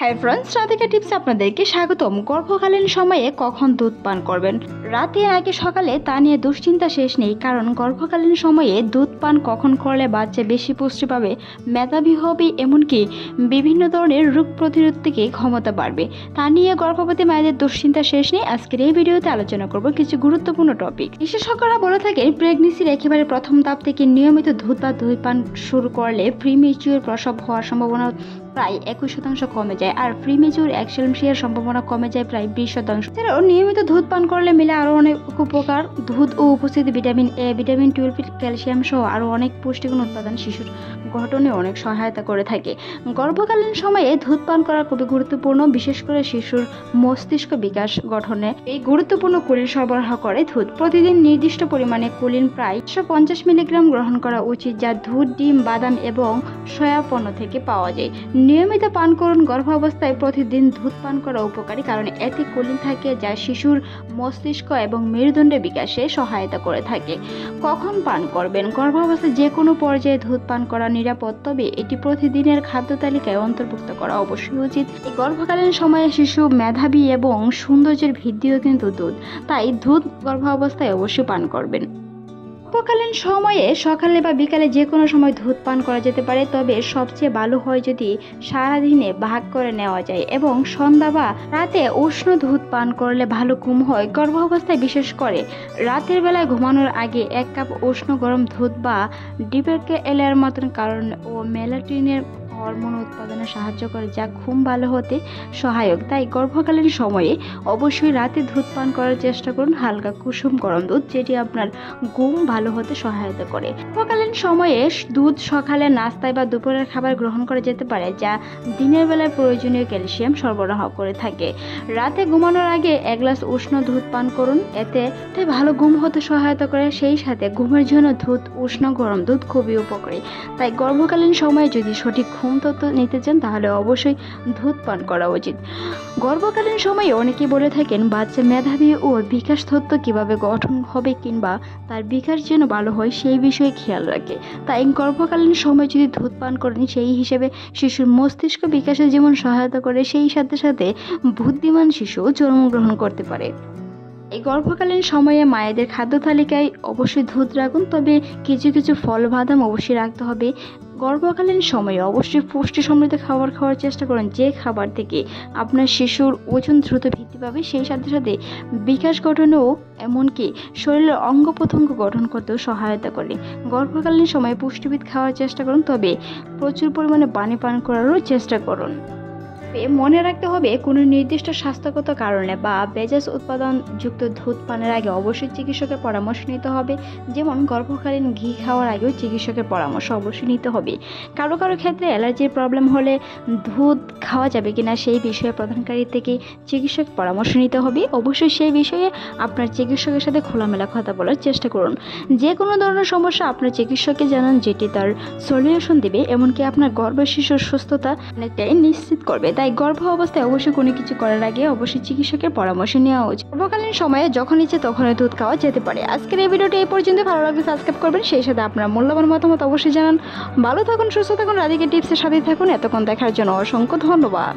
Hi friends, Radhika টিপসে আপনাদেরকে স্বাগতম। গর্ভকালীন সময়ে কখন দুধ পান করবেন, রাতে নাকি সকালে, তা নিয়ে দুশ্চিন্তা শেষ নেই। কারণ গর্ভকালীন সময়ে দুধ পান কখন করলে বাচ্চা বেশি পুষ্টি পাবে, মেধাবী হবে, এমনকি বিভিন্ন ধরনের রোগ প্রতিরোধ থেকে ক্ষমতা বাড়বে, তা নিয়ে গর্ভবতী মায়েদের দুশ্চিন্তা শেষ নেই। আজকের এই ভিডিওতে আলোচনা করব কিছু গুরুত্বপূর্ণ টপিক। বিশেষজ্ঞরা বলে থাকেন প্রেগনেন্সির একেবারে প্রথম ধাপ থেকে নিয়মিত দুধ বা দই পান শুরু করলে প্রিমেচিউর প্রসব হওয়ার সম্ভাবনা প্রায় 21% কমে যায়, আর প্রিমেচিউর এক্সিলেন্সিয়ার সম্ভাবনা কমে যায় প্রায় 20%। এছাড়াও নিয়মিত দুধ পান করলে মিলে আরো অনেক উপকার। দুধ ও উপস্থিত ভিটামিন এ, ভিটামিন 12, ক্যালসিয়াম সহ আরো অনেক পুষ্টিগুণ উৎপাদন শিশুর গঠনে অনেক সহায়তা করে থাকে। গর্ভকালীন সময়ে দুধ পান করা খুবই গুরুত্বপূর্ণ, বিশেষ করে শিশুর মস্তিষ্ক বিকাশ গঠনে এই গুরুত্বপূর্ণ কোলিন সরবরাহ করে দুধ। প্রতিদিন নির্দিষ্ট পরিমাণে কোলিন প্রায় 150 মিলিগ্রাম গ্রহণ করা উচিত, যা দুধ, ডিম, বাদাম এবং সয়া পণ্য থেকে পাওয়া যায়। নিয়মিত পান করুন। গর্ভাবস্থায় প্রতিদিন দুধ পান করা উপকারী, কারণ এতে কোলিন থাকে যা শিশুর মস্তিষ্ক এবং মেরুদণ্ডের বিকাশে সহায়তা করে থাকে। কখন পান করবেন? গর্ভাবস্থায় যে কোনো পর্যায়ে দুধ পান করা নিরাপদ, তবে এটি প্রতিদিনের খাদ্য তালিকায় অন্তর্ভুক্ত করা অবশ্যই উচিত। এই গর্ভকালীন সময়ে শিশু মেধাবী এবং সৌন্দর্যের ভিত্তিও কিন্তু দুধ, তাই দুধ গর্ভাবস্থায় অবশ্যই পান করবেন। গর্ভকালীন সময়ে সকালে বা বিকালে যে কোনো সময় দুধ পান করা যেতে পারে, তবে সবচেয়ে ভালো হয় যদি সারাদিনে ভাগ করে নেওয়া যায় এবং সন্ধ্যা বা রাতে উষ্ণ দুধ পান করলে ভালো ঘুম হয়। গর্ভাবস্থায় বিশেষ করে রাতের বেলায় ঘুমানোর আগে 1 কাপ উষ্ণ গরম দুধ বা ডিপেরকে এলের মতন কারণ ও মেলাটোনিনের হরমোন উৎপাদনে সাহায্য করে, যা ঘুম ভালো হতে সহায়ক। তাই গর্ভকালীন সময়ে অবশ্যই রাতে দুধ পান করার চেষ্টা করুন হালকা কুসুম গরম দুধ, যেটি আপনার ঘুম ভালো হতে সহায়তা করে। গর্ভকালীন সময়ে দুধ সকালে নাস্তায় বা দুপুরের খাবার গ্রহণ করা যেতে পারে, যা দিনের বেলায় প্রয়োজনীয় ক্যালসিয়াম সরবরাহ করে থাকে। রাতে ঘুমানোর আগে 1 গ্লাস উষ্ণ দুধ পান করুন, এতে ভালো ঘুম হতে সহায়তা করে। সেই সাথে ঘুমের জন্য দুধ, উষ্ণ গরম দুধ খুবই উপকারী। তাই গর্ভকালীন সময়ে যদি সঠিক ঘুম তত্ত্ব নিতে চান তাহলে অবশ্যই দুধ পান করা উচিত। গর্ভকালীন সময়ে অনেকেই বলে থাকেন বাচ্চা মেধাবী ও বিকাশ তত্ত্ব কিভাবে গঠন হবে কিংবা তার বিকাশ যেন ভালো হয় সেই বিষয়ে খেয়াল রাখে। তাই গর্ভকালীন সময় যদি দুধ পান করেন, সেই হিসেবে শিশুর মস্তিষ্ক বিকাশে যেমন সহায়তা করে, সেই সাথে সাথে বুদ্ধিমান শিশু জন্মগ্রহণ করতে পারে। এই গর্ভকালীন সময়ে মায়েদের খাদ্য তালিকায় অবশ্যই দুধ রাখুন, তবে কিছু কিছু ফল, বাদাম অবশ্যই রাখতে হবে। গর্ভকালীন সময়ে অবশ্যই পুষ্টি সমৃদ্ধ খাবার খাওয়ার চেষ্টা করুন, যে খাবার থেকে আপনার শিশুর ওজন দ্রুত বৃদ্ধি পাবে, সেই সাথে সাথে বিকাশ গঠনেও এমনকি শরীরের অঙ্গ প্রত্যঙ্গ গঠন করতেও সহায়তা করে। গর্ভকালীন সময়ে পুষ্টিবিদ খাওয়ার চেষ্টা করুন, তবে প্রচুর পরিমাণে পানি পান করারও চেষ্টা করুন। মনে রাখতে হবে কোনো নির্দিষ্ট স্বাস্থ্যগত কারণে বা ভেজাল উৎপাদন যুক্ত দুধ পানের আগে অবশ্যই চিকিৎসকের পরামর্শ নিতে হবে। যেমন গর্ভকালীন ঘি খাওয়ার আগেও চিকিৎসকের পরামর্শ অবশ্যই নিতে হবে। কারো কারো ক্ষেত্রে অ্যালার্জির প্রবলেম হলে দুধ খাওয়া যাবে কিনা সেই বিষয়ে প্রদানকারী থেকে চিকিৎসক পরামর্শ নিতে হবে। অবশ্যই সেই বিষয়ে আপনার চিকিৎসকের সাথে খোলামেলা কথা বলার চেষ্টা করুন। যে কোনো ধরনের সমস্যা আপনার চিকিৎসককে জানান, যেটি তার সলিউশন দেবে, এমনকি আপনার গর্ভের শিশুর সুস্থতা অনেকটাই নিশ্চিত করবে। তাই গর্ভ অবস্থায় অবশ্যই কোনো কিছু করার আগে অবশ্যই চিকিৎসকের পরামর্শ নেওয়া উচিত। গর্ভকালীন সময়ে যখন ইচ্ছে তখনই দুধ খাওয়া যেতে পারে। আজকের এই ভিডিওটি এই পর্যন্ত। ভালো লাগলে সাবস্ক্রাইব করবেন, সেই সাথে আপনার মূল্যবান মতামত অবশ্যই জানান। ভালো থাকুন, সুস্থ থাকুন, রাধিকা টিপসের সাথে থাকুন। এতক্ষণ দেখার জন্য অসংখ্য ধন্যবাদ।